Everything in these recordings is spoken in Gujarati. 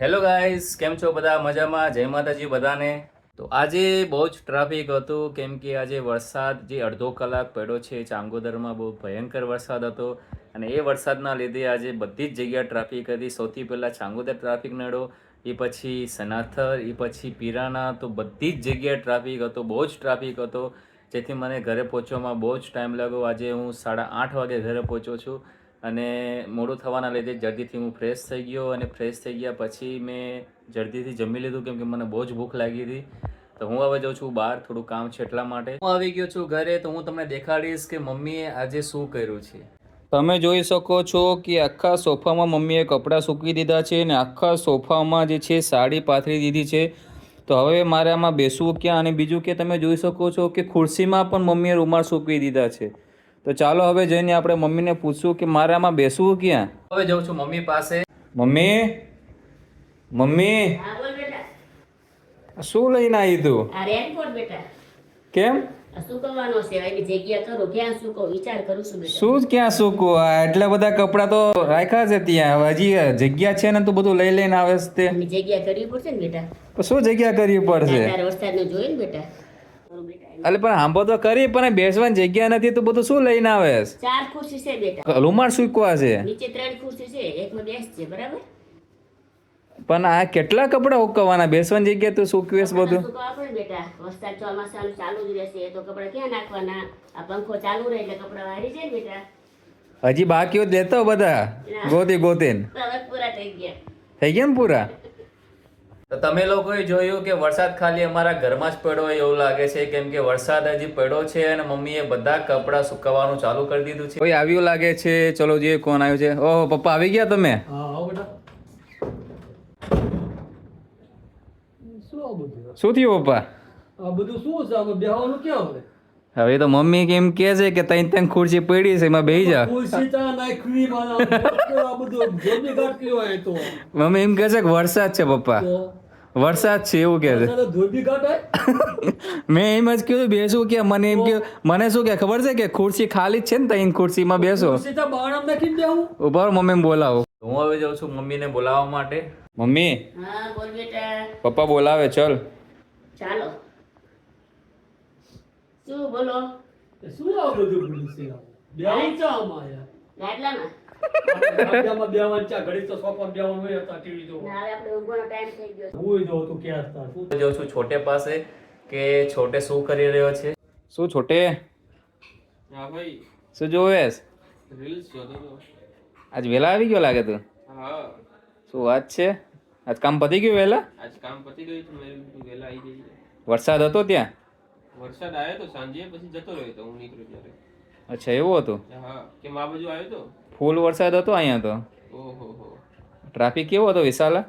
હેલો ગાઈસ, કેમ છો બધા? મજામાં? જય માતાજી બધાને. તો આજે બહુ જ ટ્રાફિક હતું કેમ કે આજે વરસાદ જે અડધો કલાક પડ્યો છે ચાંગોદરમાં, બહુ ભયંકર વરસાદ હતો. અને એ વરસાદના લીધે આજે બધી જ જગ્યા ટ્રાફિક હતી. સૌથી પહેલાં ચાંગોદર ટ્રાફિક નડ્યો, એ પછી સનાથર, એ પછી પીરાના. તો બધી જ જગ્યાએ ટ્રાફિક હતો, બહુ જ ટ્રાફિક હતો, જેથી મને ઘરે પહોંચવામાં બહુ જ ટાઈમ લાગ્યો. આજે હું 8:30 વાગે ઘરે પહોંચ્યો છું અને મોડું થવાના લીધે જલ્દીથી હું ફ્રેશ થઈ ગયો. અને ફ્રેશ થઈ ગયા પછી મેં જલ્દીથી જમી લીધું કેમ કે મને બહુ જ ભૂખ લાગી હતી. તો હું હવે જાઉં છું બહાર, થોડું કામ છે એટલા માટે. હું આવી ગયો છું ઘરે, તો હું તમને દેખાડીશ કે મમ્મીએ આજે શું કર્યું છે. તમે જોઈ શકો છો કે આખા સોફામાં મમ્મીએ કપડાં સૂકવી દીધા છે અને આખા સોફામાં જે છે સાડી પાથરી દીધી છે. તો હવે મારે આમાં બેસવું ક્યાં? અને બીજું કે તમે જોઈ શકો છો કે ખુરશીમાં પણ મમ્મીએ રૂમાલ સૂકવી દીધા છે. તો ચાલો હવે જઈને આપણે મમ્મીને પૂછશું કે મારે આમાં બેસવું ક્યાં. હવે જાઉં છું મમ્મી પાસે. મમ્મી, મમ્મી, હા બોલ બેટા. શું લઈને આવી તું? આ રેનકોટ બેટા. કેમ? આ શું કરવાનો છે? એની જગ્યા કરો, ક્યાં શું કહું વિચાર કરું છું બેટા. શું ક્યાં સૂકવું? આ એટલા બધા કપડાં તો રાખ્યા છે ત્યાં. હજી જગ્યા છે ને, તું બધું લઈ લઈને આવે છે તે. એની જગ્યા કરવી પડશે ને બેટા. તો શું જગ્યા કરવી પડશે? તારે વરસાદનું જોયું ને બેટા. કરું બેટા એની. અલે પણ આંબો તો કરી, પણ બેસવાની જગ્યા નથી, તો બધું શું લઈને આવેસ? 4 ખુરશી છે બેટા. રૂમાલ સૂકવા છે નીચે 3 ખુરશી છે, એકમાં બેસજે બરાબર. પણ આ કેટલા કપડાં ઉકવવાના? બેસવાની જગ્યા તો સૂકવેશ કપડાં બધું. સુકવવા પડે ને બેટા. વરસાદ ચોમાસાનું ચાલુ જ રહેશે તો કપડાં ક્યાં નાખવાના? આ પંખો ચાલુ રહે એટલે કપડાં વારી જાય ને બેટા. હજી બાકી હોત લેતો બધા ગોતી ગોતીને. હવે પૂરા થઈ ગયા. થઈ ગયા ને પૂરા? તો તમે લોકોએ જોયું કે વરસાદ ખાલી અમારા ઘરમાં જ પડ્યો હોય એવું લાગે છે, કેમ કે વરસાદ હજી પડ્યો છે અને મમ્મીએ બધા કપડાં સુકવવાનું ચાલુ કરી દીધું છે. કોઈ આવ્યું લાગે છે. ચલો જોઈએ કોણ આવ્યું છે. ઓહો, પપ્પા આવી ગયા તમે? હા આવો બેટા. શું આ બધું? શું થયું પપ્પા? આ બધું શું છે? આમાં બેહવાનું ક્યાં હવે? હવે તો મમ્મી કેમ કે છે કે ત્રણ ખુરશી પડી છે, એમાં બેસી જા. ખુરશી ચા નાખવી મારા આ બધું જોબી ગાટ કયો હોય તો. મમ્મી એમ કહે છે કે વરસાદ છે પપ્પા, તો વરસાદ છે એવું કહે છે. વરસાદે ધોબી ગાટ હોય? મેં એમ જ કીધું બેસું કે મને એમ કે મને શું કે ખબર છે કે ખુરશી ખાલી જ છે ને, ત્રણ ખુરશીમાં બેસો. ખુરશી તો બાણામાં નાખીને બેહું. ઉભા રહો, મમ્મીને બોલાવો. હું હવે જાઉં છું મમ્મીને બોલાવવા માટે. મમ્મી, હા બોલ બેટા. પપ્પા બોલાવે, ચલ. ચાલો. શું બોલો? શું આ બધું ખુરશી આવું? બેહું ચા આમાં યાર. ગાડલામાં. ગાડામાં બેહવાનું ચા, ઘડી તો સોફા બેહવાનું હોય હતા ટીવી જો. ના હવે આપણે ઊંઘવાનો ટાઈમ થઈ ગયો છે. હું જો તું ક્યાં હતા? શું જાઉં છું છોટે પાસે કે છોટે શું કરી રહ્યો છે. શું છોટે? હા ભાઈ, શું જોવેશ? રીલ્સ જોતો તો. આજ વેલા આવી ગયો લાગે તું. હા, શું વાત છે? આજ કામ પતી ગયું વહેલા? આજ કામ પતી ગયું છે. મેં કીધું વહેલા આવી જઈએ. વરસાદ હતો ત્યાં? વરસાદ આવ્યો તો સાંજે, પછી જતો રહ્યો તો હું નીકળ્યો ત્યારે. અચ્છા, એવું હતું? હા, કેમ આ બાજુ આવ્યો તો? ફૂલ વરસાદ હતો અહીંયા તો. ઓહો હો. ટ્રાફિક કેવો હતો વિશાલા?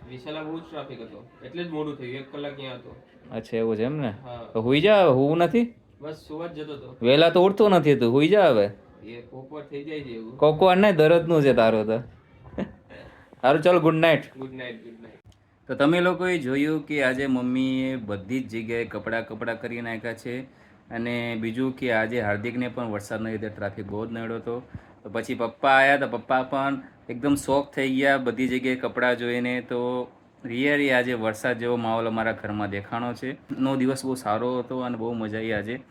વિશાલા બહુ જ ટ્રાફિક હતો, એટલે જ મોડું થયું. 1 કલાક ત્યાં હતો. અચ્છા, એવું છે એમ ને? હા. તો હુઈ જા, હું નથી. બસ સુવા જ જતો હતો. વહેલા તો ઉઠતો નથી તું, હુઈ જા હવે. એ કોકવાર થઈ જાય છે એવું. કોકવાર નહીં, દરરોજનું છે તારું તો. સારું, ચાલ, good night. Good night, good night. તો તમે લોકોએ જોયું કે આજે મમ્મીએ બધી જ જગ્યાએ કપડાં કરી નાખ્યા છે. અને બીજું કે આજે હાર્દિકને પણ વરસાદના લીધે ટ્રાફિક બહુ જ નડ્યો હતો. તો પછી પપ્પા આવ્યા, તો પપ્પા પણ એકદમ શોખ થઈ ગયા બધી જગ્યાએ કપડાં જોઈને. તો રિયલી આજે વરસાદ જેવો માહોલ અમારા ઘરમાં દેખાણો છે. નો દિવસ બહુ સારો હતો અને બહુ મજા આવી આજે.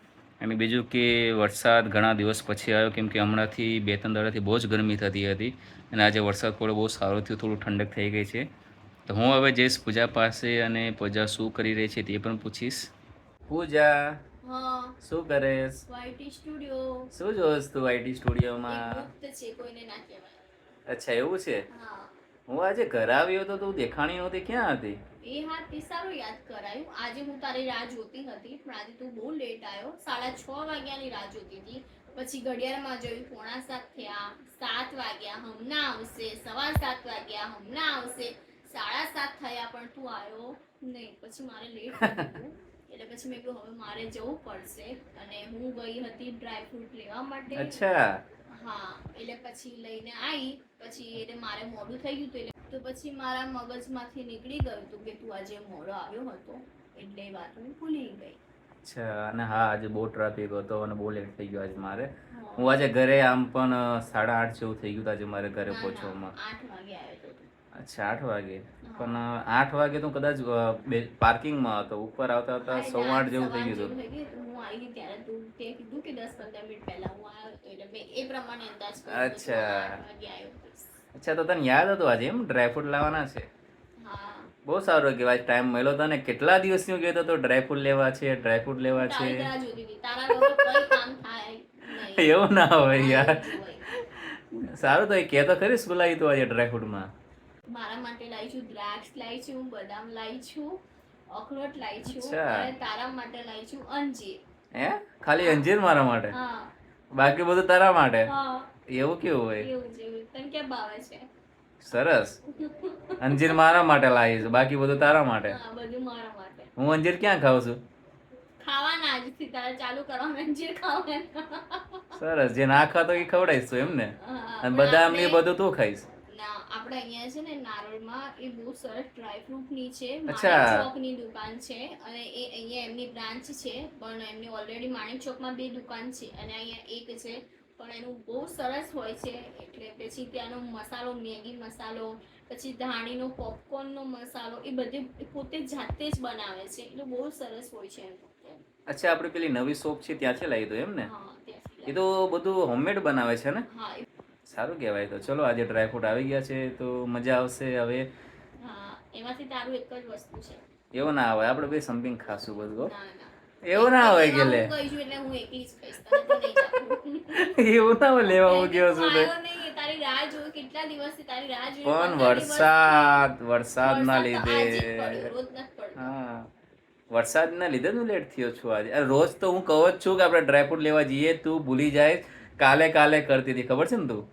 અને બીજું કે વરસાદ ઘણા દિવસ પછી આવ્યો, કેમ કે હમણાંથી 2-3 દાડાથી બહુ જ ગરમી થતી હતી. અને આજે વરસાદ પડ્યો, બહુ સારું થયું, થોડું ઠંડક થઈ ગઈ છે. તો હું હવે જઈશ પૂજા પાસે અને પૂજા શું કરી રહી છે તે પણ પૂછીશ. પૂજા, હા, શું કરેશ? વાઈટી સ્ટુડિયો શું જોશ તું આઈટી સ્ટુડિયોમાં? ગુપ્ત છે, કોઈને ના કહેવાય. અચ્છા, એવું છે? હા, હું આજે ઘર આવ્યો તો તું દેખાણી નહોતી, ક્યાં હતી? એ હા તે સારું યાદ કરાયું. આજે હું તારી રાહ જોતી હતી, પણ આજે તું બહુ લેટ આવ્યો. 6:30 વાગ્યાની રાહ જોતી હતી. પછી ઘડિયાળમાં જોયું 6:45 થયા, 7 વાગ્યા, હમણાં આવશે, 7:15 વાગ્યા, હમણાં આવશે, 7:30 થયા, પણ તું આવ્યો નહીં. પછી મારે લેટ થઈ ગયું, એટલે પછી મેં કહ્યું હવે મારે જવું પડશે. અને હું ગઈ હતી ડ્રાય ફ્રૂટ લેવા માટે. અચ્છા, હા, એટલે પછી લઈને આવી. પછી એટલે મારે મોડું થઈ ગયું હતું, એટલે તો પછી મારા મગજમાંથી નીકળી ગયું હતું કે તું આજે મોડો આવ્યો હતો, એટલે એ વાત હું ભૂલી ગઈ. અચ્છા. અને હા, આજે બહુ ટ્રાફિક હતો અને બહુ લેટ થઈ ગયો આજે મારે. હા. હું આજે ઘરે આમ પણ 8:30 જેવું થઈ ગયું હતું આજે મારે ઘરે ના, પહોંચવામાં. ના, 8 વાગે આવ્યો હતો તું. અચ્છા 8 વાગે પણ 8 વાગે તો કદાચ પાર્કિંગમાં હતો, ઉપર આવતા આવતા હા, 7:30 જેવું સવાર થઈ ગયું જેવું થઈ ગયું. હું આવી ત્યારે તું તે કીધું કે 10-15 મિનિટ પહેલા હું આવ્યો હતો એટલે મેં એ પ્રમાણે અંદાજ કર્યો હતો કે અચ્છા. 8 વાગે આવ્યો હોઈશ. અચ્છા તો તને યાદ હતું આજે એમ ડ્રાયફ્રૂટ લાવવાના છે? હા, બહુ સારું કહેવાય, ટાઈમ મળ્યો તને. કેટલા દિવસથી હું કહેતો હતો ડ્રાયફ્રૂટ લેવા છે, ડ્રાયફ્રૂટ લેવા હું છે. તારી રાહ જોતી હતી. તારા વગર કંઈ કામ થાય નહીં. એવું ના હોય હા, યાર. એવું જ હોય. સારું તો એ કહેતો ખરી શું લાવી તું આજે ડ્રાયફ્રૂટમાં? મારા માટે લાવી છું દ્રાક્ષ, લાવી છું બદામ, લાવી છું અખરોટ, લાવી છું અચ્છા. અને તારા માટે લાવી છું અંજીર. હે ખાલી અંજીર મારા માટે, હા બાકી બધું તારા માટે? હા, એવું કેવું હોય? એવું જેવું તને કેમ ભાવે છે? સરસ. અંજીર મારા માટે લાવીશ, બાકી બધું તારા માટે. હા, બધું મારા માટે. હું અંજીર ક્યાં ખાઉં છું? ખાવાના આજથી તારે ચાલુ કરવાના અંજીર ખાવાના. સરસ, જે ના ખાતો એ ખવડાવીશ તું એમ ને? હા, અને પણ બદામ ને એ આપણે- બધું તું ખાઈશ? ના, આપણે અહીંયા છે ને નારોલમાં એ બહુ સરસ ડ્રાયફ્રૂટ ની છે, અચ્છા. માણેક ચોકની દુકાન છે અને એ અહીંયા એમની બ્રાન્ચ છે, પણ એમની ઓલરેડી માણેક ચોકમાં 2 દુકાન છે અને અહીંયા એક છે, પણ એનું બહુ સરસ હોય છે. એટલે પછી ત્યાંનો મસાલો, મેગી મસાલો, પછી ધાણીનો પોપકોર્નનો મસાલો, એ બધે પોતે જાતે જ બનાવે છે, એટલે બહુ સરસ હોય છે એનું. અચ્છા, આપણે પેલી નવી શોપ છે ત્યાંથી લાવી દો એમ ને? હા, ત્યાંથી એ તો બધું હોમમેડ બનાવે છે ને? હા સારું કહેવાય. તો ચલો આજે ડ્રાયફ્રૂટ આવી ગયા છે તો મજા આવશે હવે. હા, એમાંથી તારું એક જ વસ્તુ છે. એવું ના હોય, આપણે બે સમથિંગ ખાશું બધું હો. ના ના, એવું ના હોય કે લે. હું કહીશું એટલે હું એકલી જ કહીશ, તને તો નહીં આપું. એવું ના હોય, લેવા હું ગયો તું છું તે. આવ્યો નહીં, તારી રાહ જોઈ, કેટલા દિવસથી તારી રાહ જોઈ. પણ 15 દિવસ. વરસાદના વરસાદ તો આજે જ લીધે પડ્યો, રોજ નથી પડતો. હા, વરસાદના લીધે હું લેટ થયો છું આજે. અરે રોજ તો હું કહું જ છું કે આપણે ડ્રાયફ્રૂટ લેવા જઈએ, તું ભૂલી જાય. કાલે કરતી હતી ખબર છે ને તું?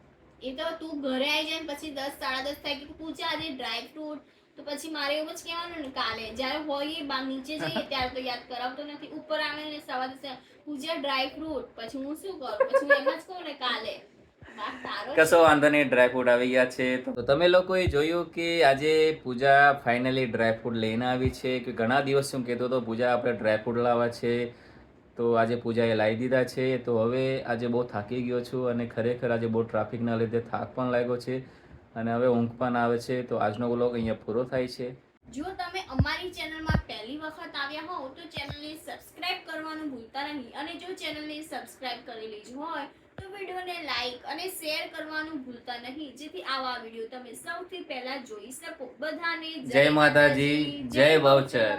એ તો તું ઘરે આવી જાય ને પછી 10 સાડા 10 થાય કે પૂછા આજે ડ્રાયફ્રૂટ, તો પછી મારે એવું જ કહેવાનું ને કાલે જ્યારે હોય બહાર નીચે જઈએ ત્યારે તો યાદ કરાવતો નથી, ઉપર આવે ને સવારે પૂજા ડ્રાયફ્રૂટ, પછી હું શું કરું? પછી હું એમ જ કહું ને કાલે. વાત તારો જ કશો વાંધો નહીં, ડ્રાયફ્રૂટ આવી ગયા છે. તો તમે લોકોએ જોયું કે આજે પૂજા ફાઇનલી ડ્રાયફ્રૂટ લઈને આવી છે. કે ઘણા દિવસ હું કહેતો હતો પૂજા આપણે ડ્રાયફ્રૂટ લાવવા છે, તો આજે પૂજાએ લાવી દીધા છે. તો હવે આજે બહુ થાકી ગયો છું અને ખરેખર આજે બહુ ટ્રાફિકના લીધે થાક પણ લાગ્યો છે અને હવે ઊંઘ પણ આવે છે. તો આજનો વ્લોગ અહીંયા પૂરો થાય છે. જો તમે અમારી ચેનલમાં પહેલી વખત આવ્યા હો તો ચેનલને સબસ્ક્રાઇબ કરવાનું ભૂલતા નહીં, અને જો ચેનલને સબસ્ક્રાઇબ કરેલી જ હોય તો વિડીયોને લાઈક અને શેર કરવાનું ભૂલતા નહીં, જેથી આવા વિડીયો તમે સૌથી પહેલા જોઈ શકો. બધાને જય માતાજી, જય બહુચર.